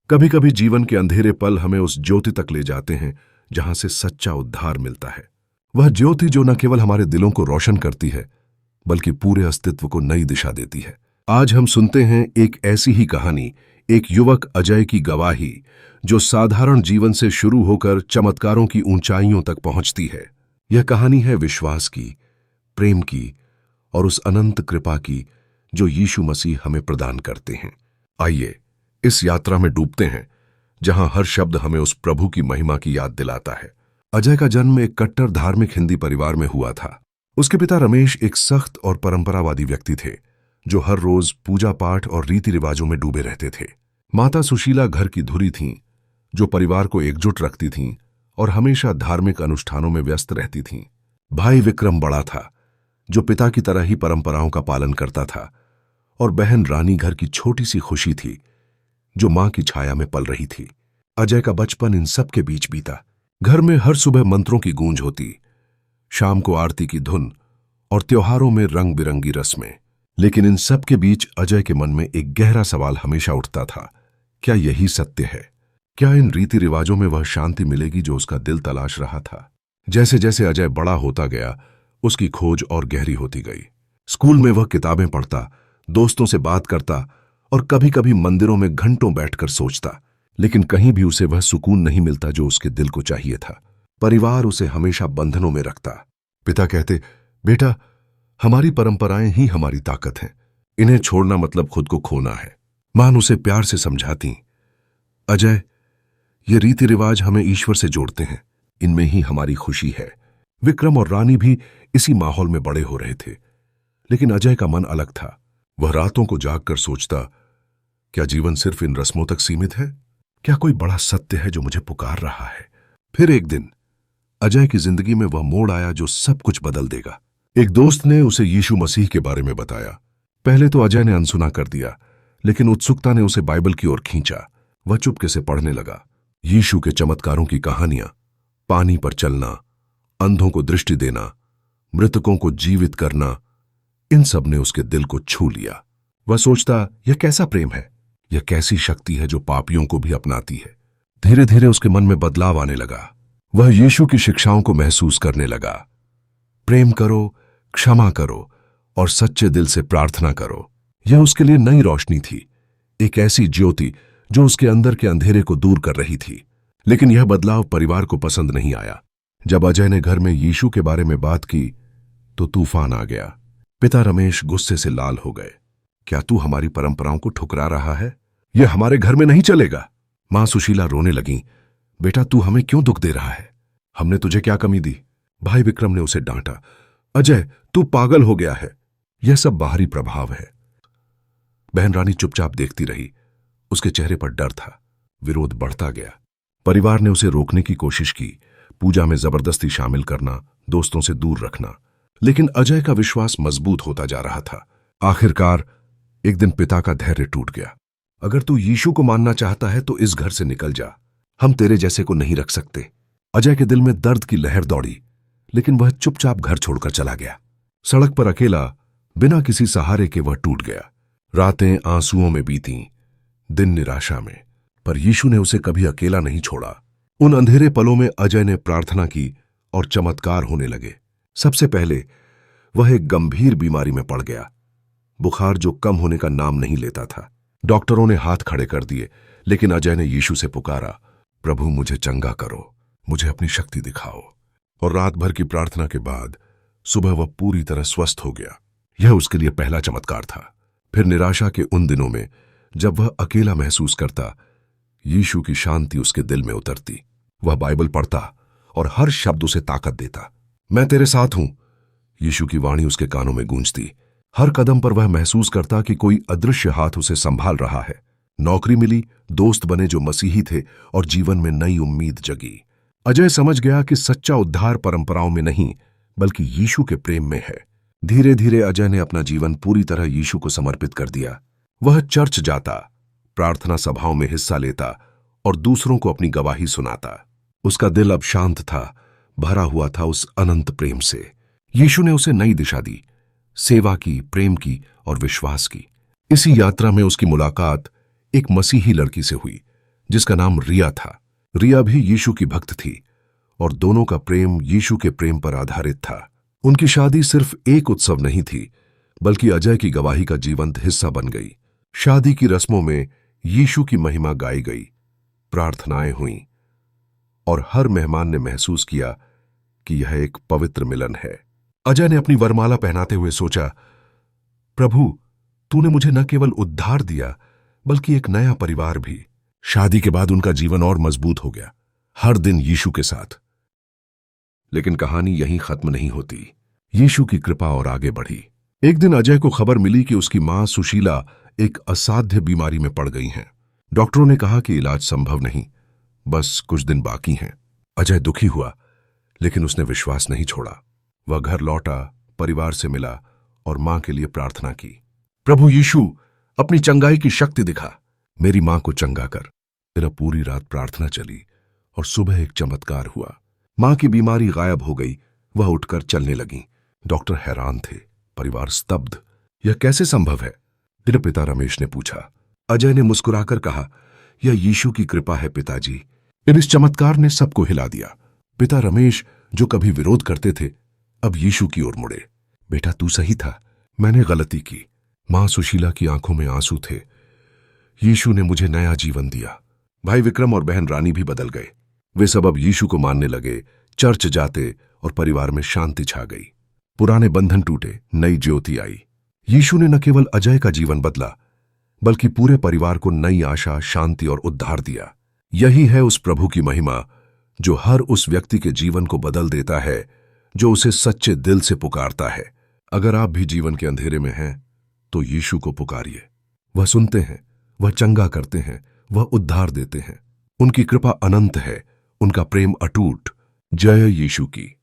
कभी कभी जीवन के अंधेरे पल हमें उस ज्योति तक ले जाते हैं जहां से सच्चा उद्धार मिलता है। वह ज्योति जो न केवल हमारे दिलों को रोशन करती है बल्कि पूरे अस्तित्व को नई दिशा देती है। आज हम सुनते हैं एक ऐसी ही कहानी, एक युवक अजय की गवाही जो साधारण जीवन से शुरू होकर चमत्कारों की ऊंचाइयों तक पहुंचती है। यह कहानी है विश्वास की, प्रेम की और उस अनंत कृपा की जो यीशु मसीह हमें प्रदान करते हैं। आइए इस यात्रा में डूबते हैं जहां हर शब्द हमें उस प्रभु की महिमा की याद दिलाता है। अजय का जन्म एक कट्टर धार्मिक हिंदी परिवार में हुआ था। उसके पिता रमेश एक सख्त और परंपरावादी व्यक्ति थे जो हर रोज पूजा पाठ और रीति रिवाजों में डूबे रहते थे। माता सुशीला घर की धुरी थीं जो परिवार को एकजुट रखती थीं और हमेशा धार्मिक अनुष्ठानों में व्यस्त रहती थीं। भाई विक्रम बड़ा था जो पिता की तरह ही परंपराओं का पालन करता था, और बहन रानी घर की छोटी सी खुशी थी जो मां की छाया में पल रही थी। अजय का बचपन इन सब के बीच बीता। घर में हर सुबह मंत्रों की गूंज होती, शाम को आरती की धुन और त्योहारों में रंग बिरंगी रस्में। लेकिन इन सब के बीच अजय के मन में एक गहरा सवाल हमेशा उठता था, क्या यही सत्य है? क्या इन रीति रिवाजों में वह शांति मिलेगी जो उसका दिल तलाश रहा था? जैसे जैसे अजय बड़ा होता गया उसकी खोज और गहरी होती गई। स्कूल में वह किताबें पढ़ता, दोस्तों से बात करता और कभी कभी मंदिरों में घंटों बैठकर सोचता, लेकिन कहीं भी उसे वह सुकून नहीं मिलता जो उसके दिल को चाहिए था। परिवार उसे हमेशा बंधनों में रखता। पिता कहते, बेटा हमारी परंपराएं ही हमारी ताकत हैं, इन्हें छोड़ना मतलब खुद को खोना है। मां उसे प्यार से समझाती, अजय ये रीति रिवाज हमें ईश्वर से जोड़ते हैं, इनमें ही हमारी खुशी है। विक्रम और रानी भी इसी माहौल में बड़े हो रहे थे, लेकिन अजय का मन अलग था। वह रातों को जागकर सोचता, क्या जीवन सिर्फ इन रस्मों तक सीमित है? क्या कोई बड़ा सत्य है जो मुझे पुकार रहा है? फिर एक दिन अजय की जिंदगी में वह मोड़ आया जो सब कुछ बदल देगा। एक दोस्त ने उसे यीशु मसीह के बारे में बताया। पहले तो अजय ने अनसुना कर दिया, लेकिन उत्सुकता ने उसे बाइबल की ओर खींचा। वह चुपके से पढ़ने लगा। यीशु के चमत्कारों की कहानियां, पानी पर चलना, अंधों को दृष्टि देना, मृतकों को जीवित करना, इन सब ने उसके दिल को छू लिया। वह सोचता, यह कैसा प्रेम है, यह कैसी शक्ति है जो पापियों को भी अपनाती है। धीरे धीरे उसके मन में बदलाव आने लगा। वह यीशु की शिक्षाओं को महसूस करने लगा। प्रेम करो, क्षमा करो और सच्चे दिल से प्रार्थना करो। यह उसके लिए नई रोशनी थी, एक ऐसी ज्योति जो उसके अंदर के अंधेरे को दूर कर रही थी। लेकिन यह बदलाव परिवार को पसंद नहीं आया। जब अजय ने घर में यीशु के बारे में बात की तो तूफान आ गया। पिता रमेश गुस्से से लाल हो गए। क्या तू हमारी परंपराओं को ठुकरा रहा है? यह हमारे घर में नहीं चलेगा। मां सुशीला रोने लगी, बेटा तू हमें क्यों दुख दे रहा है? हमने तुझे क्या कमी दी? भाई विक्रम ने उसे डांटा, अजय तू पागल हो गया है, यह सब बाहरी प्रभाव है। बहन रानी चुपचाप देखती रही। उसके चेहरे पर डर था। विरोध बढ़ता गया। परिवार ने उसे रोकने की कोशिश की, पूजा में जबरदस्ती शामिल करना, दोस्तों से दूर रखना, लेकिन अजय का विश्वास मजबूत होता जा रहा था। आखिरकार एक दिन पिता का धैर्य टूट गया। अगर तू यीशु को मानना चाहता है तो इस घर से निकल जा, हम तेरे जैसे को नहीं रख सकते। अजय के दिल में दर्द की लहर दौड़ी, लेकिन वह चुपचाप घर छोड़कर चला गया। सड़क पर अकेला, बिना किसी सहारे के वह टूट गया। रातें आंसुओं में बीतीं, दिन निराशा में, पर यीशु ने उसे कभी अकेला नहीं छोड़ा। उन अंधेरे पलों में अजय ने प्रार्थना की और चमत्कार होने लगे। सबसे पहले वह एक गंभीर बीमारी में पड़ गया, बुखार जो कम होने का नाम नहीं लेता था। डॉक्टरों ने हाथ खड़े कर दिए, लेकिन अजय ने यीशु से पुकारा, प्रभु मुझे चंगा करो, मुझे अपनी शक्ति दिखाओ। और रात भर की प्रार्थना के बाद सुबह वह पूरी तरह स्वस्थ हो गया। यह उसके लिए पहला चमत्कार था। फिर निराशा के उन दिनों में जब वह अकेला महसूस करता, यीशु की शांति उसके दिल में उतरती। वह बाइबल पढ़ता और हर शब्द उसे ताकत देता। मैं तेरे साथ हूं, यीशु की वाणी उसके कानों में गूंजती। हर कदम पर वह महसूस करता कि कोई अदृश्य हाथ उसे संभाल रहा है। नौकरी मिली, दोस्त बने जो मसीही थे और जीवन में नई उम्मीद जगी। अजय समझ गया कि सच्चा उद्धार परंपराओं में नहीं बल्कि यीशु के प्रेम में है। धीरे धीरे अजय ने अपना जीवन पूरी तरह यीशु को समर्पित कर दिया। वह चर्च जाता, प्रार्थना सभाओं में हिस्सा लेता और दूसरों को अपनी गवाही सुनाता। उसका दिल अब शांत था, भरा हुआ था उस अनंत प्रेम से। यीशु ने उसे नई दिशा दी, सेवा की, प्रेम की और विश्वास की। इसी यात्रा में उसकी मुलाकात एक मसीही लड़की से हुई जिसका नाम रिया था। रिया भी यीशु की भक्त थी और दोनों का प्रेम यीशु के प्रेम पर आधारित था। उनकी शादी सिर्फ एक उत्सव नहीं थी, बल्कि अजय की गवाही का जीवंत हिस्सा बन गई। शादी की रस्मों में यीशु की महिमा गाई गई, प्रार्थनाएं हुईं और हर मेहमान ने महसूस किया कि यह एक पवित्र मिलन है। अजय ने अपनी वरमाला पहनाते हुए सोचा, प्रभु, तूने मुझे न केवल उद्धार दिया बल्कि एक नया परिवार भी। शादी के बाद उनका जीवन और मजबूत हो गया, हर दिन यीशु के साथ। लेकिन कहानी यहीं खत्म नहीं होती। यीशु की कृपा और आगे बढ़ी। एक दिन अजय को खबर मिली कि उसकी मां सुशीला एक असाध्य बीमारी में पड़ गई हैं। डॉक्टरों ने कहा कि इलाज संभव नहीं, बस कुछ दिन बाकी हैं। अजय दुखी हुआ, लेकिन उसने विश्वास नहीं छोड़ा। वह घर लौटा, परिवार से मिला और मां के लिए प्रार्थना की। प्रभु यीशु, अपनी चंगाई की शक्ति दिखा, मेरी मां को चंगा कर। फिर पूरी रात प्रार्थना चली और सुबह एक चमत्कार हुआ। मां की बीमारी गायब हो गई, वह उठकर चलने लगी। डॉक्टर हैरान थे, परिवार स्तब्ध। यह कैसे संभव है? फिर पिता रमेश ने पूछा। अजय ने मुस्कुराकर कहा, यह यीशु की कृपा है पिताजी। फिर इस चमत्कार ने सबको हिला दिया। पिता रमेश, जो कभी विरोध करते थे, अब यीशु की ओर मुड़े। बेटा, तू सही था, मैंने गलती की। मां सुशीला की आंखों में आंसू थे। यीशु ने मुझे नया जीवन दिया। भाई विक्रम और बहन रानी भी बदल गए। वे सब अब यीशु को मानने लगे, चर्च जाते और परिवार में शांति छा गई। पुराने बंधन टूटे, नई ज्योति आई। यीशु ने न केवल अजय का जीवन बदला, बल्कि पूरे परिवार को नई आशा, शांति और उद्धार दिया। यही है उस प्रभु की महिमा जो हर उस व्यक्ति के जीवन को बदल देता है जो उसे सच्चे दिल से पुकारता है। अगर आप भी जीवन के अंधेरे में हैं, तो यीशु को पुकारिए। वह सुनते हैं, वह चंगा करते हैं, वह उद्धार देते हैं। उनकी कृपा अनंत है, उनका प्रेम अटूट। जय यीशु की।